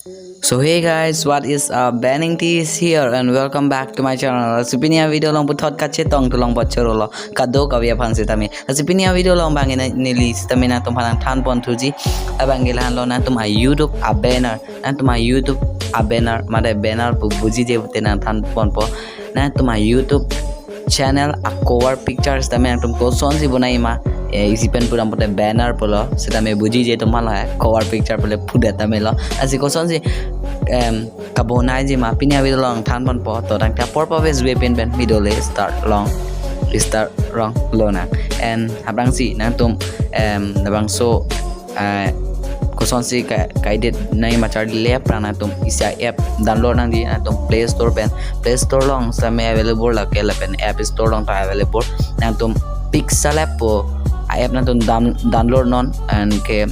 So hey guys, what is up? Engti is here and welcome back to my channel. Sipinia video long putot kacetong tulong bocor kado kawia pansi tami. Sipinia video long bangin nili sitami na tumpanan tan pon tuji abangilan lo na tum YouTube a banner na tum YouTube a banner mada banner pu buji je tena tan pon po na tum YouTube channel a cover pictures tami na tum Koson si Bonai ma isi pen puram pote banner polo sita me buji je tumal hai cover picture pole puda tamelo asi Koson si Bonai je ma Pini video long tan pon po to dang ta por po ves we pen video le start long lo na and abang si na tum abang so Koson si guided nai machar le prana tum isa app download nang di na tum play store long sa me available la ke lapen app store long ta available na tum pixel app po app na tum download non and ke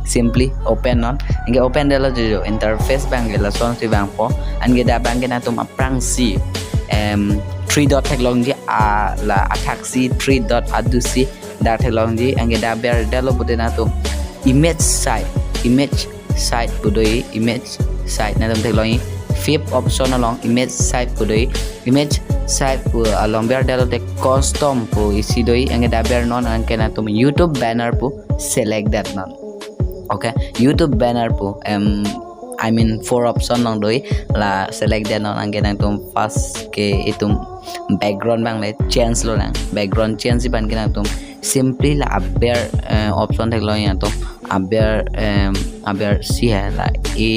simply open non nge open dela jo interface bang la son si bang po and ge da bang na tum aprang si 3 dot long ji a la attack si 3 dot adusi da long ji and ge da ber delo budena tum image site budoi image site na tum long fifth option along image site budoi image site pu along ber delo te custom pu isi doi and ge da ber non and ke na tum YouTube banner pu select that non. Okay, YouTube banner po I mean 4 option long doi la select den on angge nang tum first ke itum background bang le change lo nang background change ban ke nang tum simply la aber option thek lo ya tum aber si hai la e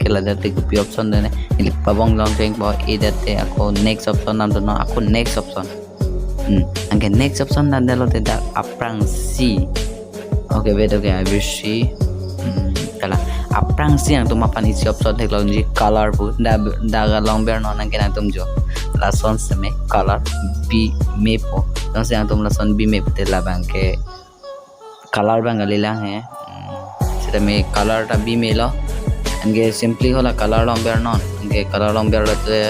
ke la dat ke option dene ili pabong long theng bo e dat te ako next option nam to no ako next option angge next option nan delo te da aprang si. Okay, wait, okay, I will see. Kala aprang siang tum apan isi option technology color pu da long ber non angke na tum jo la son seme color b me po don siang tum la son b me te la bang ke color bang alila hai sita me color ta b me lo angke simply hola color long ber non angke color long ber te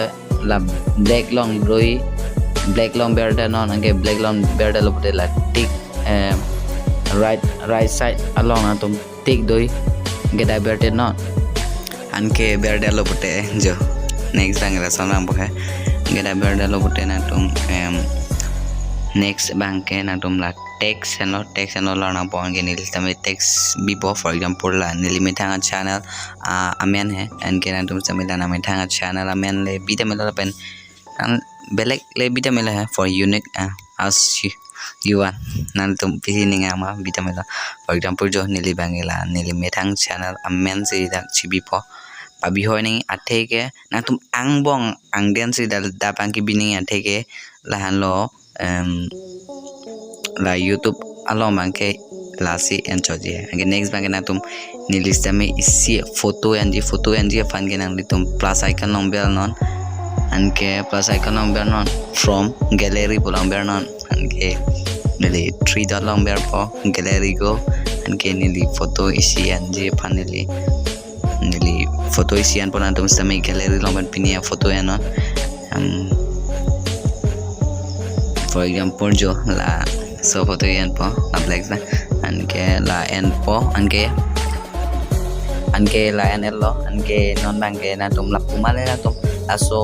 la black long roi black long ber da non angke black long ber da lo te la tick right side along na tum tick doi get I better not anke better lo pute jo next bang la son bang pokhe get I better lo pute na tum next bang ke na tum la text and lo na pon ke nil tame text bipo for example la nili methanga channel amen hai and ke na tum samila na methanga channel amen le bita mela pen belek le bita mela hai for unique as you want nan tum beginning ama bita mela for example jo nili bangela nili methang channel amen si dak chibi po pabi hoy ning atheke na tum angbong angden si dal da bang ki bining atheke lahan lo la YouTube alo mangke lasi and choji again next bang na tum nili stame isi photo anji fan ke nang tum plus icon number non anke plus icon number non from gallery pulang ber non anke nili 3 dot long ber po gallery go anke nili photo isi anji paneli nili photo isi an pon antum stame gallery long ber Pini photo ya non for example jo la so photo yan po la black na anke la en po anke la en lo anke non bangke na tum la pumale na tum aso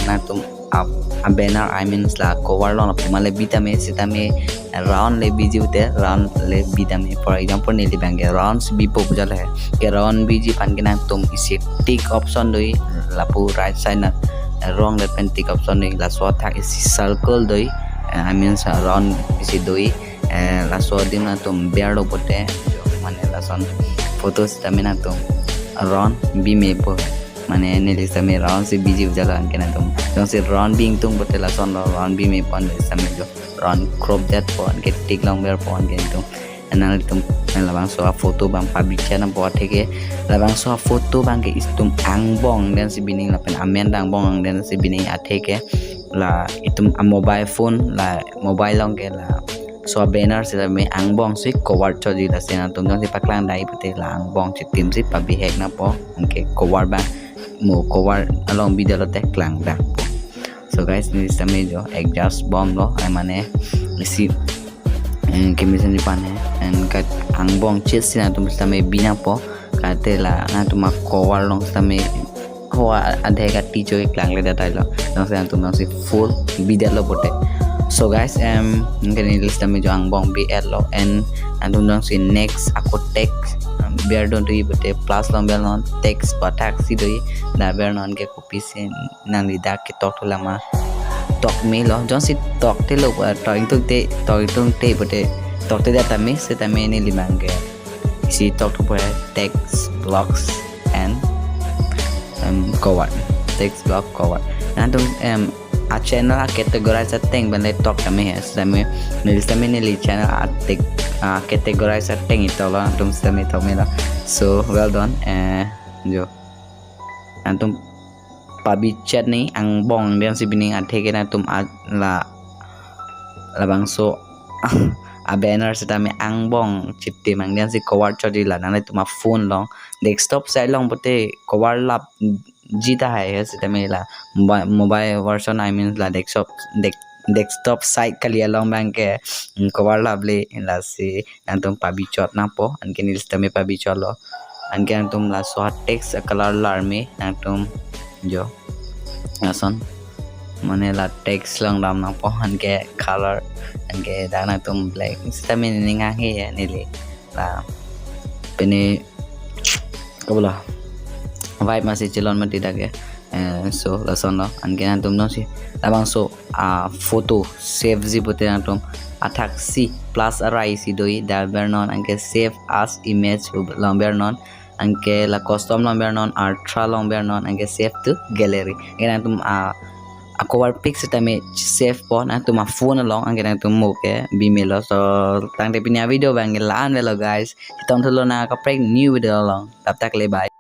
na tum a banner I mean la cover lo na pumale bita me sita me round le biji ute round le bita me for example nili bangke round bi po pujal hai ke round biji pan ke na tum isi tick option doi la pu right side na wrong le pen tick option doi la so thak isi circle doi I mean round isi doi la so dim na tum beardo pote jo mane la son photos tamina tum round bi me po mane nili same round si biji jalan ke na tum jong si round bing tum pote la son round bi me pon same jo round crop that po ke tik long bear po ke tum anal tum la bang so photo bang public channel po theke la bang so photo bang ke istum angbong den si bining la pen amen dang bong den si bining atheke la itum mobile phone la mobile long ke la so banner sila me angbong si cover choji la sena tum jong si paklang dai pute la angbong chi tim si pabi hek na po anke cover ba mo cover along video te klang da so guys ni same jo exhaust bomb lo ai mane isi kemisan di pane and kat angbong chit sina tum same bina po katela na tuma kowar long tami hoa adhe ka tijo kelang le datai lo dong se antum dong si full bidal lo bote. So guys ngani list tami jo angbong bl lo and antum dong si next aku text biar don tu bote plus long bel non text pa taxi doi da ber non ke copy se nangli da ke tok lama tok me lo jongsi tok te lo toing tung te bote tok te da tami se tami ni limange si tok to text blocks and cover text block cover nantung a channel a categorize thing ban le talk kami has tami nili channel a categorize thing ito lo antum tami to me lo. So well done jo antum pabi chat ni ang bong diam si bining athe ke antum la labang so a banner sa tami ang bong chipte mang diam si cover chodi la na tuma phone long desktop side long bote cover lap jita hai sa tami la mobile version I mean la desktop side kali long bang ke cover lap le la si antum pabi chot na po anke ni tami pabi cholo anke antum la so text color larme antum jo ason mane la text lang dam na po anke color anke dana tum black tami ni nga he ni le la pini kabula vibe masih celon mati dage so lason lo anke antum no si labang so photo save zi bote antum athak si plus arai si doi da bernon anke save as image lamber non anke la custom lamber non ultra lamber non anke save to gallery ngena antum cover pics tami save po na tuma phone along ang ganang tumo ke bimelo. So tang te pinya video bang laan velo guys itong tulo na ka break new video long tap tak le bye.